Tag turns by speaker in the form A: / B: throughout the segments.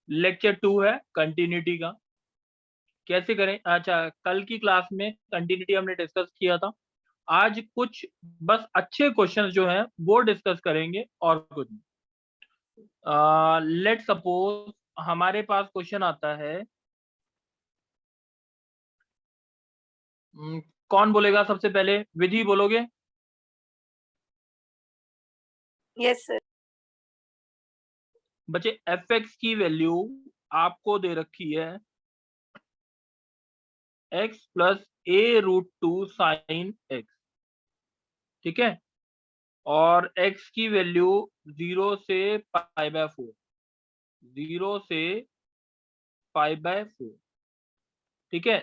A: Lecture 2 है continuity का। कैसे करें? अच्छा, कल की क्लास में कंटिन्यूटी हमने डिस्कस किया था। आज कुछ बस अच्छे क्वेश्चंस जो हैं वो डिस्कस करेंगे और कुछ नहीं। लेट सपोज हमारे पास क्वेश्चन आता है। कौन बोलेगा सबसे पहले? विधि बोलोगे?
B: Yes sir.
A: बच्चे एफ एक्स की वैल्यू आपको दे रखी है x प्लस ए रूट टू साइन एक्स, ठीक है। और x की वैल्यू 0 से पाई बाय 4, 0 से पाई बाय 4, ठीक है।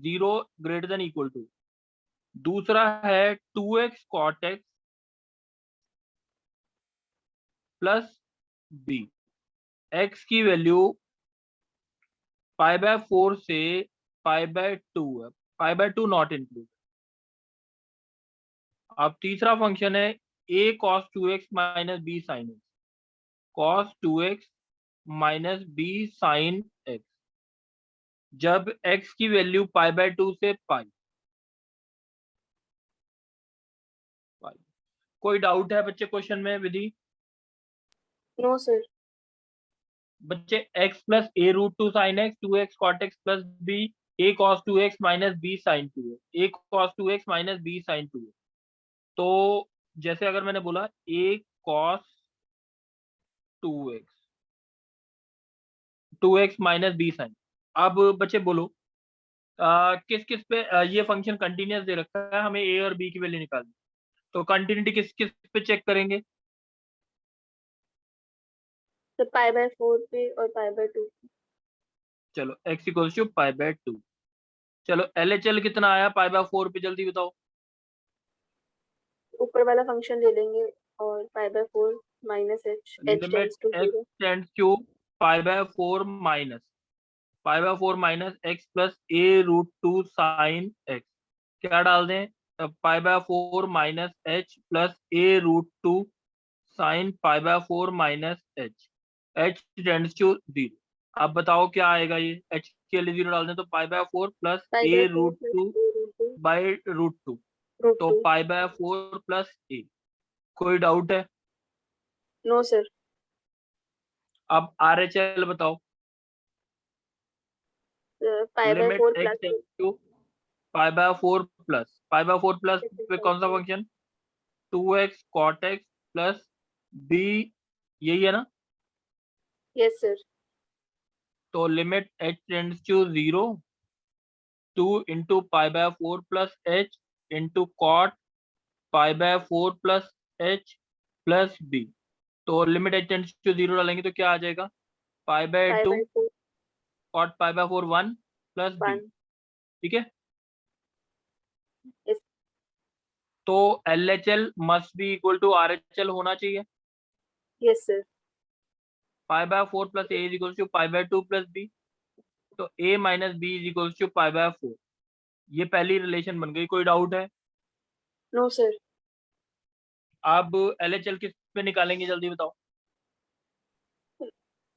A: 0 ग्रेटर देन इक्वल टू। दूसरा है 2x cot x plus b. x की वैल्यू पाई बाय 4 से पाई बाय 2 है, पाई बाय 2 नॉट इंक्लूड। अब तीसरा फंक्शन है a cos 2x minus B sine X, cos 2x minus B sine X, जब x की वैल्यू पाई बाय 2 से pi. कोई डाउट है बच्चे क्वेश्चन में? विधि?
B: No sir.
A: बच्चे x plus A root two sine X, 2x cot x plus B, a cos 2x minus B sine 2 है, a cos 2x minus B sine 2 है। तो जैसे अगर मैंने बोला a cos 2x, 2x minus B sine. अब बच्चे बोलो किस किस पे ये फंक्शन कंटिन्यूअस दे रखा है, हमें a और b की वैल्यू निकालनी। तो कंटिन्यूटी किस किस पे चेक करेंगे?
B: तो पाई बाय 4 पे और पाई बाय 2 पे।
A: चलो x equals to pi bye 2। चलो LHL कितना आया पाई बाय 4 पे, जल्दी बताओ।
B: ऊपर वाला फंक्शन ले लेंगे और pi by 4 minus h, h
A: limit
B: tends to
A: x
B: 0।
A: Tends to pi by 4 minus, pi by 4 minus x plus A root two sine x. क्या डाल दें? Pi by 4 minus h plus A root two sine pi by 4 minus h, h tends to 0। अब बताओ क्या आएगा? ये h के लिए 0 डाल दें तो pi by 4 plus
B: pi by
A: a
B: 4
A: root
B: plus
A: two
B: a root 2
A: by root two,
B: root
A: तो
B: 2।
A: Pi by 4 plus a. कोई डाउट है?
B: No sir.
A: अब RHL बताओ।
B: Pi by
A: limit
B: 4
A: x
B: plus
A: tends to pi by 4 plus, pi by 4 plus पे कौन सा
B: function.
A: Function? 2x cot x plus b, यही है ना।
B: Yes sir.
A: तो limit h tends to 0, 2 into pi by 4 plus h into cot pi by 4 plus h plus b। तो limit h tends to 0 डालेंगे तो क्या आ जाएगा? Pi by
B: pi
A: 2
B: by 4
A: cot pi by 4 1 plus b,
B: 1।
A: ठीक है।
B: Yes.
A: तो LHL must be equal to RHL होना चाहिए।
B: Yes sir.
A: Pi by 4 plus a is equal to pi bye 2 plus b। तो a minus b is equal to pi by 4। ये पहली relation बन गई। कोई डाउट है?
B: No sir.
A: अब LHL किस पे निकालेंगे, जल्दी बताओ।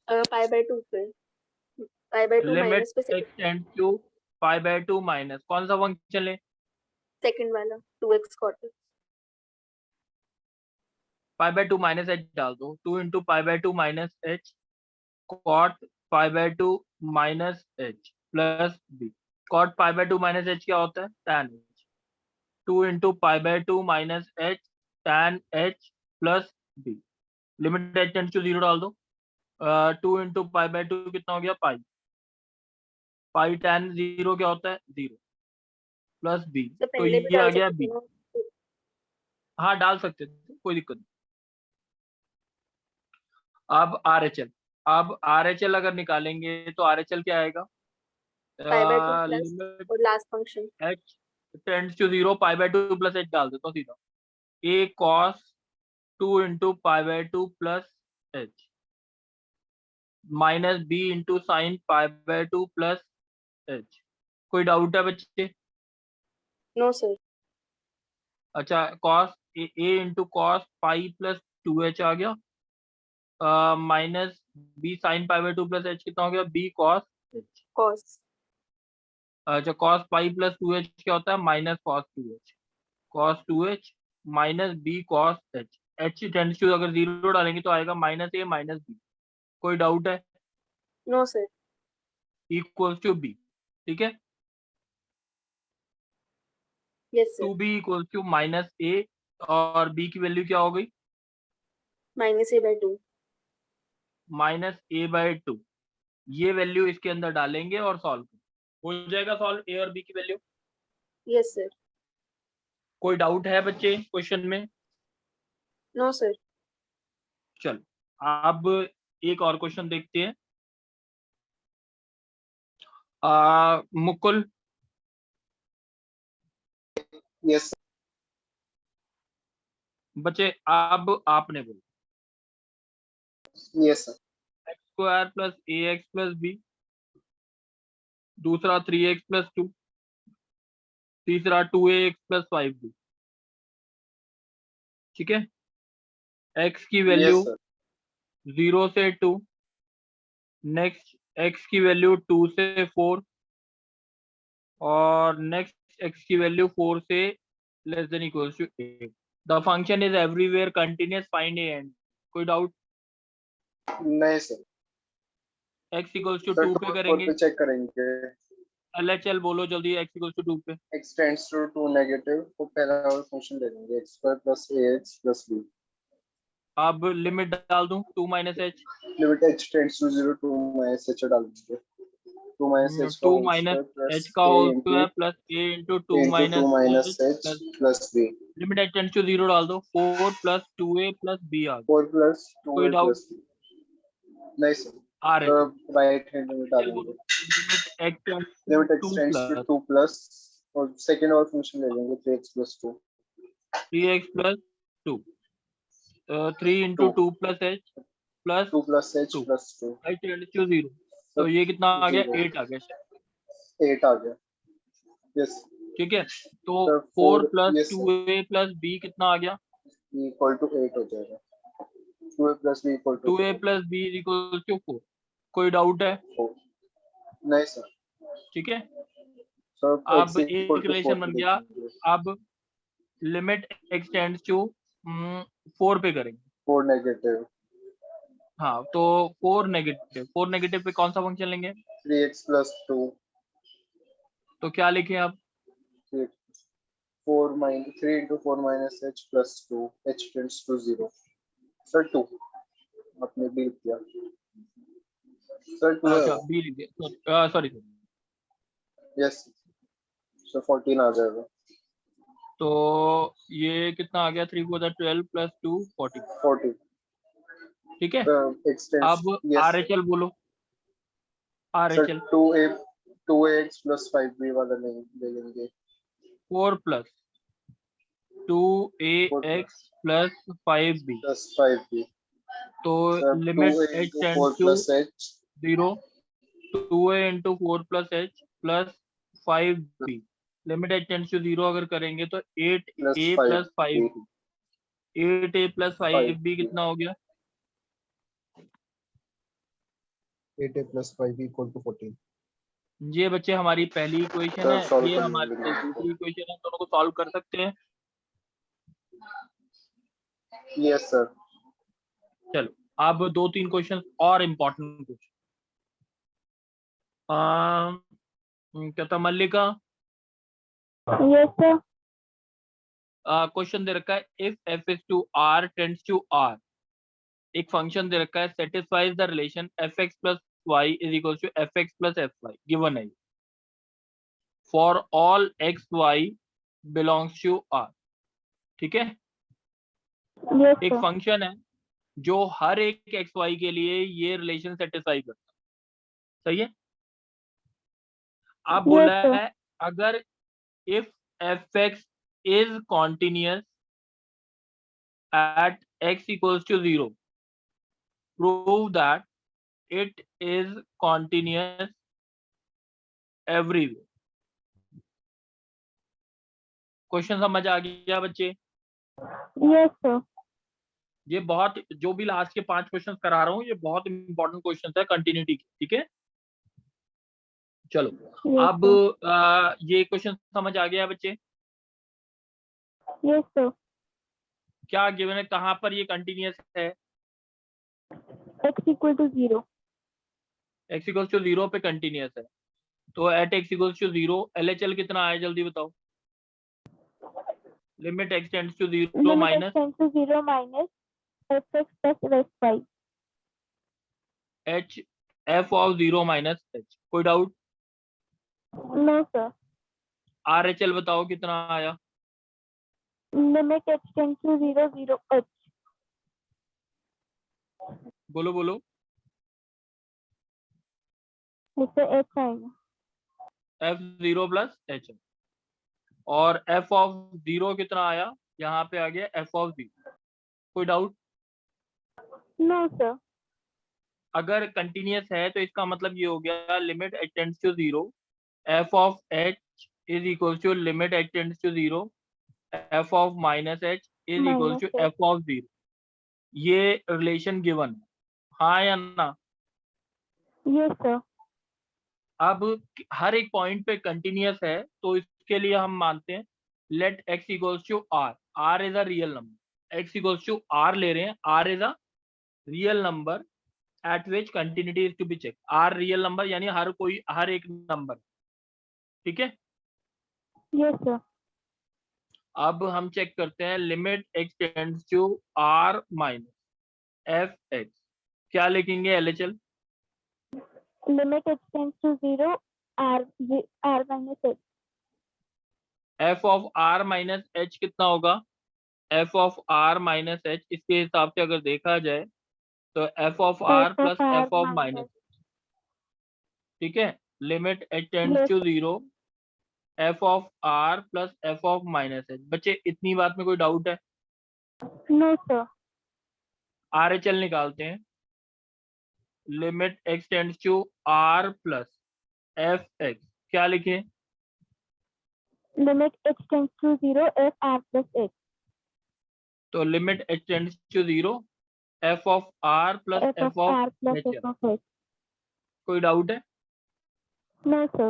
B: पाई बाय 2 पे, पाई बाय 2
A: लिमिट
B: माइनस पे
A: x tends to pi bye 2 minus कौन सा फंक्शन ले?
B: सेकंड वाला 2x cot x।
A: Pi bye 2 minus h डाल दो, 2 into pi by 2 minus h cot pi bye 2 minus h plus b। Cot pi bye 2 minus h क्या होता है? tan h। 2 into pi by 2 minus h tan h plus b। Limit h tends to 0 डाल दो। 2 into pi by 2 कितना हो गया? पाई। पाई tan 0 क्या होता है? 0 प्लस b।
B: तो
A: तो
B: पहले भी
A: ये आ
B: डाल
A: गया
B: सकते थे
A: b।
B: ना।
A: हाँ डाल सकते थे, कोई दिक्कत नहीं। अब RHL, अब RHL अगर निकालेंगे तो RHL क्या आएगा?
B: पाई बाय 2 प्लस
A: लिमिट
B: और last function.
A: h tends to 0, pi bye 2 plus h डाल देता हूँ सीधा। a cos 2 into pi by 2 plus h minus b into sine pi bye 2 plus h। कोई डाउट है बच्चे?
B: No sir.
A: अच्छा, cos a into cos pi plus 2h आ गया, माइनस b sin पाई बाय 2 प्लस h कितना हो गया, b cos h।
B: cos
A: अच्छा cos पाई प्लस 2h क्या होता है, minus cos 2h। cos 2h minus b cos h। h tends to अगर 0 डालेंगे तो आएगा माइनस a माइनस b। कोई डाउट है?
B: no sir
A: equals to b, ठीक है।
B: yes sir
A: 2b equals to minus a, और b की वैल्यू क्या हो गई,
B: minus a by 2
A: minus a by 2। ये वैल्यू इसके अंदर डालेंगे और सॉल्व हो जाएगा सॉल्व a और b की वैल्यू।
B: yes sir
A: कोई डाउट है बच्चे क्वेश्चन में?
B: no sir
A: चल अब एक और क्वेश्चन देखते हैं। मुकुल,
C: यस
A: बच्चे अब आपने बोला
C: yes sir
A: X square plus A X plus B, दूसरा 3x प्लस 2, तीसरा 2ax प्लस 5b, ठीक है। x की वैल्यू
C: यस सर
A: 0 से 2, नेक्स्ट x की वैल्यू 2 से 4, और नेक्स्ट x की वैल्यू 4 से less than equals to 8। The function is everywhere continuous, find a and. कोई डाउट?
C: नहीं sir
A: x equals to
C: sir
A: 2
C: 2
A: पे
C: और 4
A: करेंगे।
C: पे चेक करेंगे
A: LHL बोलो जल्दी, x इक्वल्स टू 2 पे।
C: x टेंड्स टू 2 नेगेटिव तो पहला वाला फंक्शन ले लेंगे x square plus ax plus b
A: अब लिमिट डाल दूं 2 minus h,
C: limit h tends to 0 2 minus h डाल देंगे 2 माइनस h का
A: 2
C: whole
A: minus
C: square plus
A: H का
C: a
A: whole
C: into
A: square plus a into 2
C: 2
A: minus
C: minus
A: h
C: h
A: plus
C: plus b
A: limit H tends to 0 डाल दो, 4 plus 2a plus b आ गया।
C: 4 plus
A: कोई
C: 2a
A: doubt?
C: Plus b नहीं sir
A: आ रहे
C: तो
A: थे
C: राइट हैंड में डालेंगे
A: limit x tends
C: limit
A: to
C: x
A: 2
C: tends to
A: plus
C: 2 plus और सेकंड और फंक्शन ले लेंगे 3x plus 2
A: 3x plus 2, 3 into
C: 2
A: 2 plus h plus
C: 2 plus h
A: 2,
C: plus 2
A: h tends to 0, तो
C: सर
A: ये कितना आ गया,
C: 0
A: 8 आ गया शायद,
C: 8 आ गया यस
A: ठीक है। तो
C: sir
A: 4
C: 4
A: plus
C: yes sir
A: 2a plus b कितना आ गया,
C: इक्वल टू 8 हो जाएगा 2a plus b equal to
A: 2a plus b equal to 4। कोई डाउट है?
C: 4 नहीं सर
A: ठीक है।
C: सर
A: अब
C: x इक्वल
A: एक
C: टू 4
A: रिलेशन बन
C: पे
A: गया।
C: देखेंगे
A: अब लिमिट एक्सटेंड्स टू 4 पे करेंगे।
C: 4 नेगेटिव
A: हाँ तो 4 नेगेटिव पे कौन सा फंक्शन लेंगे,
C: 3x प्लस 2
A: तो क्या लिखें अब,
C: 4 minus 3 into 4 minus h plus 2 h tends to 0 sir 2 आपने भी लिख दिया सर 2 है
A: अच्छा
C: वो
A: बी लिख दिया, सॉरी।
C: यस सर 14 आ जाएगा
A: तो ये कितना आ गया, 3 4 12 प्लस 2 14,
C: 40
A: ठीक है।
C: x टेंड्स
A: अब
C: यस
A: RHL बोलो,
C: sir
A: RHL
C: 2ax plus 5b वाला नहीं ले लेंगे
A: 4 plus
C: 4
A: 2ax plus 5b,
C: plus 5b
A: तो
C: sir 2a
A: limit h
C: into
A: tends
C: 4
A: to
C: plus h
A: 0, 2a into 4 plus h plus 5b, limit H tends to 0 अगर करेंगे तो 8a
C: plus
A: plus
C: 5b
A: 5b, 8a plus 5b
C: 5b
A: कितना हो गया,
C: 8a plus 5b equal to 14
A: ये बच्चे हमारी पहली इक्वेशन
C: सर
A: है,
C: सॉल्व
A: ये
C: कर
A: हमारी
C: लेंगे
A: दूसरी इक्वेशन है, दोनों को सॉल्व कर सकते हैं।
C: यस सर
A: चलो अब 2-3 क्वेश्चन और इम्पोर्टेंट क्वेश्चन। क्या था मल्लिका,
B: yes sir
A: क्वेश्चन दे रखा है if f is to r tends to r, एक फंक्शन दे रखा है satisfies the relation fx plus y is equal to fx plus fy, given है for all xy belongs to r, ठीक है।
B: yes
A: एक
B: sir
A: फंक्शन है जो हर एक xy के लिए ये रिलेशन सेटिस्फाई करता है, सही है। आप
B: yes
A: बोला
B: sir
A: है अगर if fx is continuous at x equals to 0, prove that it is continuous everywhere। Question समझ आ गया बच्चे?
B: yes sir
A: ये बहुत, जो भी लास्ट के 5 क्वेश्चन करा रहा हूँ ये बहुत इंपॉर्टेंट क्वेश्चन है कंटिन्यूटी के, ठीक है। चलो
B: Yes,
A: अब
B: sir.
A: ये क्वेश्चन समझ आ गया बच्चे?
B: Yes, sir.
A: क्या गिवन है, कहाँ पर ये कंटिन्यूअस है?
B: X equal to 0.
A: x equals to 0 पे कंटिन्यूअस है, तो at x equals to 0 LHL कितना आया जल्दी बताओ? Limit x tends to 0
B: Limit
A: minus
B: x tends to 0 minus fx plus fy.
A: h f of 0 minus h। कोई doubt?
B: No, sir.
A: RHL बताओ कितना आया?
B: Limit x tends to 0, 0 h.
A: बोलो बोलो।
B: इससे h आएगा.
A: f0 प्लस h, और f of 0 कितना आया? यहाँ पे आ गया f ऑफ 0। कोई डाउट?
B: No, sir.
A: अगर कंटिन्यूअस है तो इसका मतलब ये हो गया limit h tends to 0 f of h is equal to limit h tends to 0 f of minus h is equal
B: Minus
A: to
B: h.
A: f of 0। ये रिलेशन गिवन है, हाँ या ना?
B: Yes, sir.
A: अब हर एक पॉइंट पे कंटिन्यूअस है तो इसके लिए हम मानते हैं let x equals to r, r is a real number, x equals to r ले रहे हैं, r is a real number at which continuity is to be check. r real number यानी हर एक नंबर, ठीक है।
B: Yes, sir.
A: अब हम चेक करते हैं limit x tends to r minus f x, क्या लिखेंगे LHL?
B: Limit x tends to 0, r minus h.
A: f of r minus h कितना होगा? f of r minus h, इसके हिसाब से अगर देखा जाए तो f of r
B: F
A: plus
B: of r
A: f of
B: minus
A: minus,
B: h.
A: ठीक है। Limit h tends
B: Yes,
A: to 0 f of r plus f of minus h। बच्चे इतनी बात में कोई डाउट है?
B: no, sir.
A: RHL निकालते हैं। Limit x tends to r plus f x, क्या लिखे?
B: Limit x tends to 0, f r plus h.
A: तो limit h tends to 0 f of r plus
B: F of
A: f of
B: r plus
A: h।
B: f of h.
A: कोई doubt है?
B: No, sir.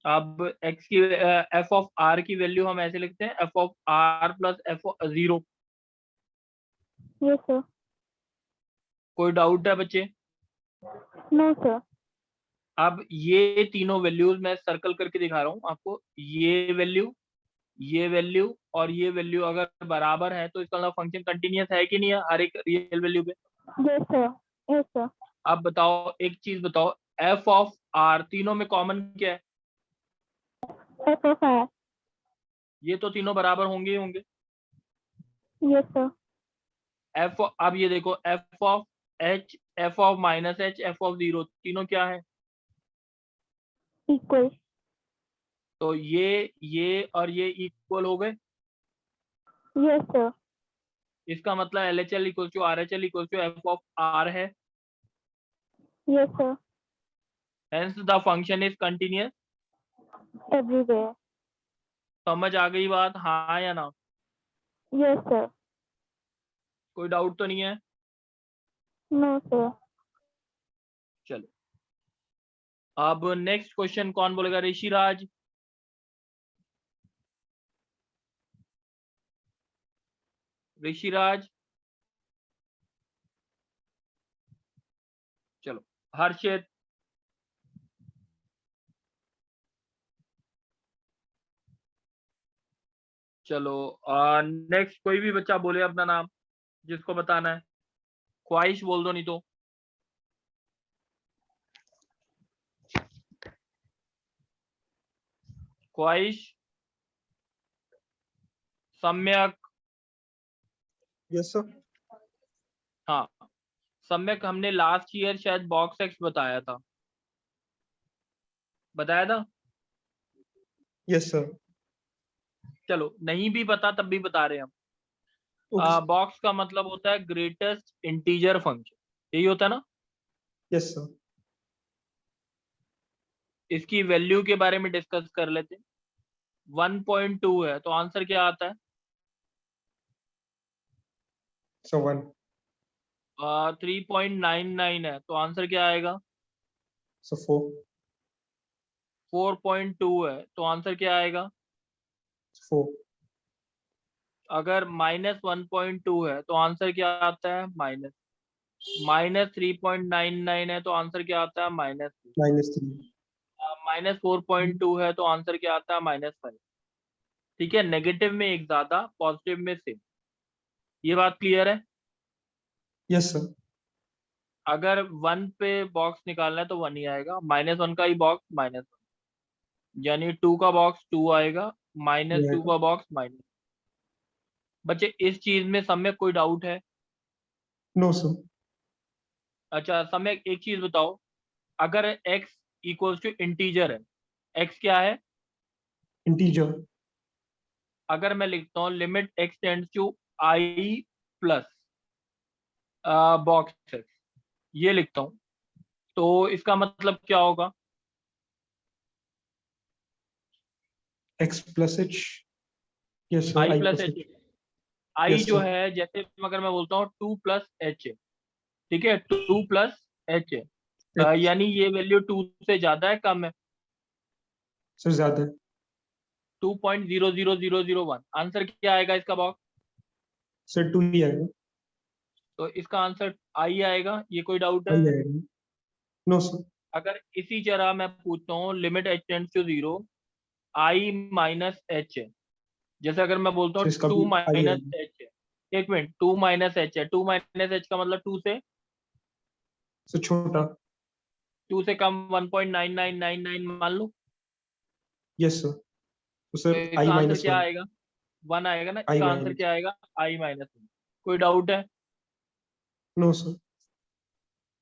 A: अब x की f of r की value हम ऐसे लिखते हैं f of r plus f of 0।
B: Yes, sir.
A: कोई डाउट है बच्चे?
B: No, sir.
A: अब ये तीनों वैल्यूज मैं सर्कल करके दिखा रहा हूँ आपको, ये वैल्यू और ये वैल्यू अगर बराबर है तो इसका मतलब फंक्शन कंटिन्यूअस है कि नहीं है हर एक रियल वैल्यू पे।
B: Yes, sir. Yes, sir.
A: अब बताओ, एक चीज बताओ, f ऑफ r तीनों में कॉमन क्या है?
B: F of r.
A: ये तो तीनों बराबर होंगे ही होंगे।
B: Yes, sir.
A: अब ये देखो f of h, f of minus h, f of 0 तीनों क्या है?
B: Equal.
A: तो ये और ये इक्वल हो गए।
B: Yes, sir.
A: इसका मतलब LHL equal to RHL equal to f of r है।
B: Yes, sir.
A: Hence the function is continuous।
B: Everywhere.
A: समझ आ गई बात, हाँ या ना?
B: Yes, sir.
A: कोई डाउट तो नहीं है?
B: No, sir.
A: चलो अब नेक्स्ट क्वेश्चन कौन बोलेगा? ऋषिराज। ऋषिराज, चलो हर्षित, चलो नेक्स्ट कोई भी बच्चा बोले अपना नाम जिसको बताना है। ख्वाहिश बोल दो नहीं तो। ख्वाहिश, सम्यक,
C: यस सर।
A: हाँ सम्यक हमने लास्ट ईयर शायद बॉक्स एक्स बताया था, बताया था?
C: Yes sir.
A: चलो नहीं भी पता तब भी बता रहे हैं हम। बॉक्स का मतलब होता है ग्रेटेस्ट इंटीजर फंक्शन, यही होता है ना?
C: Yes sir.
A: इसकी वैल्यू के बारे में डिस्कस कर लेते हैं। 1.2 है तो आंसर क्या आता है?
D: So 1.
A: 3.99 है तो आंसर क्या आएगा?
D: So 4.
A: 4.2 है तो आंसर क्या आएगा?
D: 4.
A: अगर -1.2 है तो आंसर क्या आता है? माइनस 3.99 है तो आंसर क्या आता है?
D: -3.
A: -4.2 है तो आंसर क्या आता है? -5। ठीक है, नेगेटिव में एक ज्यादा, पॉजिटिव में सेम। ये बात क्लियर है?
D: Yes sir.
A: अगर 1 पे बॉक्स निकालना है तो 1 ही आएगा, -1 का ही बॉक्स -1, यानी 2 का बॉक्स 2 आएगा, -2 का बॉक्स -। बच्चे इस चीज में सब में कोई डाउट है?
D: No sir.
A: अच्छा, सब में एक चीज बताओ, अगर x इक्वल्स टू इंटीजर है, x क्या है?
D: Integer.
A: अगर मैं लिखता हूँ limit x tends to i plus box x, ये लिखता हूँ, तो इसका मतलब क्या होगा?
D: X plus H. Yes sir.
A: i
D: I
A: plus
D: plus
A: H.
D: H.
A: i
D: Yes
A: जो
D: sir.
A: है, जैसे अगर मैं बोलता हूँ 2 प्लस एच है, ठीक है, 2 प्लस एच है,
D: H.
A: यानी ये वैल्यू 2 से ज्यादा है, कम है?
D: Sir ज्यादा है.
A: 2.00001। आंसर क्या आएगा इसका बॉक्स?
D: Sir 2 ही आएगा.
A: तो इसका आंसर आई आएगा, ये कोई डाउट
D: I
A: है?
D: आएगा. No sir.
A: अगर इसी तरह मैं पूछता हूँ limit h tends to 0 i minus h है, जैसे अगर मैं बोलता
D: Sir
A: हूँ
D: इसका
A: 2
D: भी I
A: माइनस
D: आएगा.
A: एच है, एक मिनट, 2 माइनस एच है, 2 माइनस एच का मतलब
D: Sir छोटा.
A: 2 से कम 1.9999 मान लो,
D: Yes sir. तो
A: तो
D: sir I
A: इसका आंसर
D: minus
A: क्या
D: 1.
A: आएगा? 1 आएगा ना,
D: I
A: इसका आंसर
D: minus.
A: क्या आएगा? i minus 1। कोई डाउट है?
D: No sir.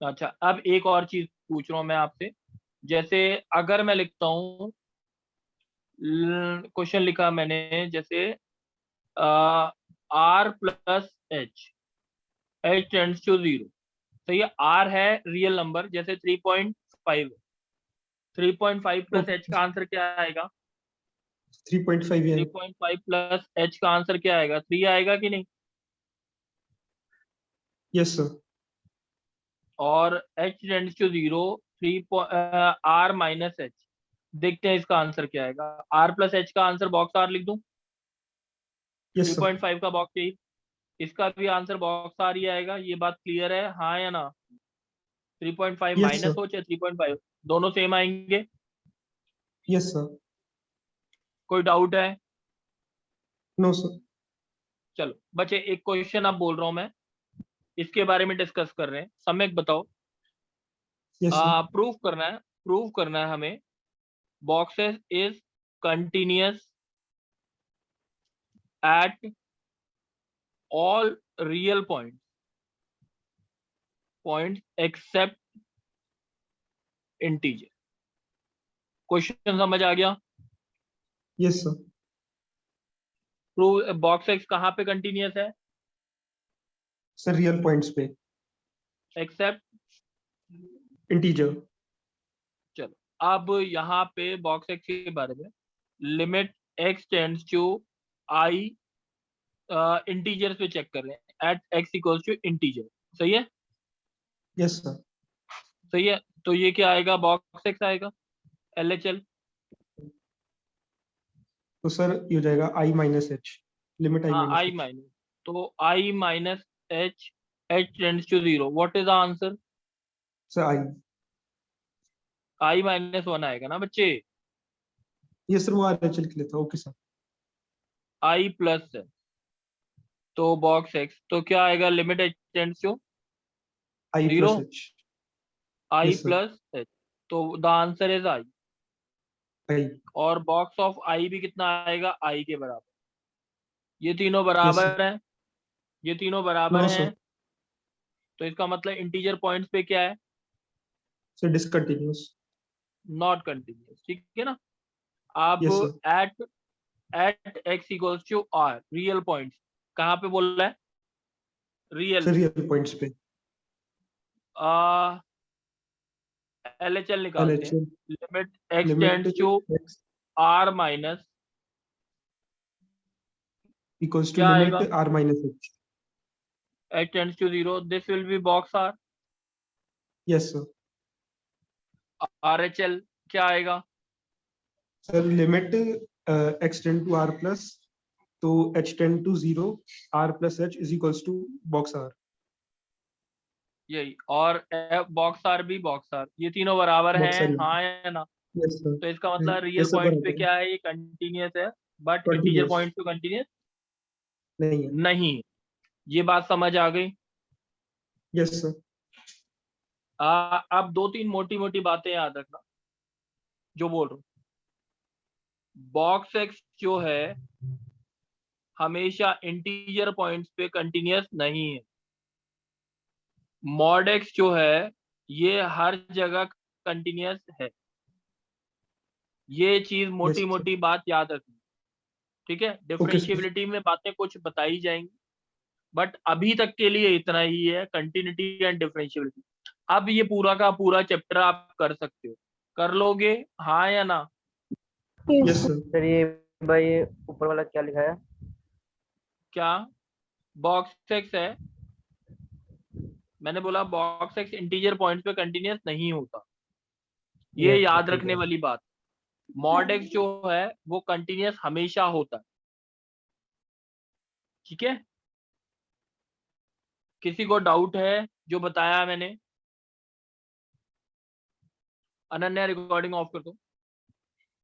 A: अच्छा, अब एक और चीज पूछ रहा हूँ मैं आपसे, जैसे अगर मैं लिखता हूँ, क्वेश्चन लिखा मैंने जैसे r plus h, H tends to 0, तो ये r है रियल नंबर, जैसे 3.5, 3.5 प्लस एच
D: Okay.
A: का आंसर क्या आएगा?
D: 3.5 ही आएगा.
A: 3.5 प्लस एच का आंसर क्या आएगा? 3 आएगा कि नहीं?
D: Yes sir.
A: और h tends to 0, 3 r minus H, देखते हैं इसका आंसर क्या आएगा। r प्लस एच का आंसर बॉक्स r लिख दूं,
D: Yes sir.
A: 3.5 का बॉक्स यही, इसका भी आंसर बॉक्स r ही आएगा। ये बात क्लियर है, हाँ या ना? 3.5
D: Yes
A: माइनस
D: sir.
A: हो चाहे 3.5, दोनों सेम आएंगे।
D: Yes sir.
A: कोई डाउट है?
D: No sir.
A: चलो बच्चे, एक क्वेश्चन अब बोल रहा हूं मैं, इसके बारे में डिस्कस कर रहे हैं, सम्यक बताओ।
D: Yes sir.
A: प्रूफ करना है हमें, boxes is continuous at all real points except integer। Question समझ आ गया?
D: Yes sir.
A: Proof box X कहाँ पे कंटिन्यूस है?
D: Sir real points पे.
A: Except,
D: Integer.
A: चलो अब यहाँ पे बॉक्स एक्स के बारे में, limit x tends to I, integers पे चेक कर रहे हैं, at X equals to integer, सही है?
D: Yes sir.
A: सही है, तो ये क्या आएगा? बॉक्स एक्स आएगा, LHL।
D: तो सर ये हो जाएगा I minus H. Limit I
A: हाँ,
D: minus
A: आई
D: H.
A: माइनस, तो I minus H, H tends to 0, what is the answer?
D: Sir I.
A: I minus 1 आएगा ना बच्चे,
D: Yes sir वो RHL के लिए था. Okay sir.
A: आई प्लस है तो बॉक्स एक्स, तो क्या आएगा? Limit H tends to
D: I
A: 0,
D: plus H.
A: I
D: Yes sir.
A: Plus H, तो the answer is I.
D: I.
A: और बॉक्स ऑफ आई भी कितना आएगा? आई के बराबर। ये तीनों
D: Yes sir.
A: बराबर हैं, ये तीनों बराबर
D: No
A: हैं,
D: sir.
A: तो इसका मतलब इंटीजर पॉइंट्स पे क्या है?
D: Sir discontinuous.
A: नॉट कंटिन्यूस, ठीक है ना? अब
D: Yes sir.
A: At X equals to R, real points कहाँ पे बोल रहा है? रियल
D: Sir
A: पे।
D: real points पे.
A: LHL निकालते हैं,
D: LHL.
A: Limit X
D: Limit
A: tends to
D: X
A: R minus,
D: equals to
A: क्या
D: limit
A: आएगा?
D: R minus H.
A: h tends to 0, this will be box R.
D: yes sir.
A: RHL क्या आएगा?
D: Sir, limit x tend to r plus, तो h tend to 0, r plus h is equals to box R.
A: यही, और box are भी box are, ये तीनों बराबर
D: Box
A: हैं,
D: R,
A: हाँ या ना?
D: yes sir.
A: तो इसका मतलब रियल
D: yes sir,
A: पॉइंट पे
D: बराबर है।
A: क्या है, ये कंटिन्यूअस है, बट इंटीजर
D: Continuous
A: पॉइंट पे कंटिन्यूअस
D: नहीं है,
A: नहीं। ये बात समझ आ गई?
D: yes sir.
A: अब 2-3 मोटी मोटी बातें याद रखना जो बोल रहा हूँ। बॉक्स एक्स जो है हमेशा इंटीजर पॉइंट्स पे कंटिन्यूअस नहीं है। मॉड एक्स जो है ये हर जगह कंटिन्यूअस है। ये चीज मोटी
D: sir.
A: मोटी बात याद रखनी, ठीक है?
D: sir.
A: डिफरेंशिएबिलिटी में बातें कुछ बताई जाएंगी, बट अभी तक के लिए इतना ही है, कंटिन्यूटी एंड डिफरेंशिएबिलिटी। अब ये पूरा का पूरा चैप्टर आप कर सकते हो, कर लोगे हाँ या ना?
D: yes sir.
E: सर ये भाई ऊपर वाला क्या लिखा है?
A: क्या बॉक्स एक्स है? मैंने बोला बॉक्स एक्स इंटीजर पॉइंट्स पे कंटिन्यूअस नहीं होता, ये
E: Yes,
A: याद
E: ठीक
A: रखने
E: है।
A: वाली बात। मॉड एक्स जो है वो कंटिन्यूअस हमेशा होता है, ठीक है? किसी को डाउट है जो बताया मैंने? अनन्या रिकॉर्डिंग ऑफ कर दो।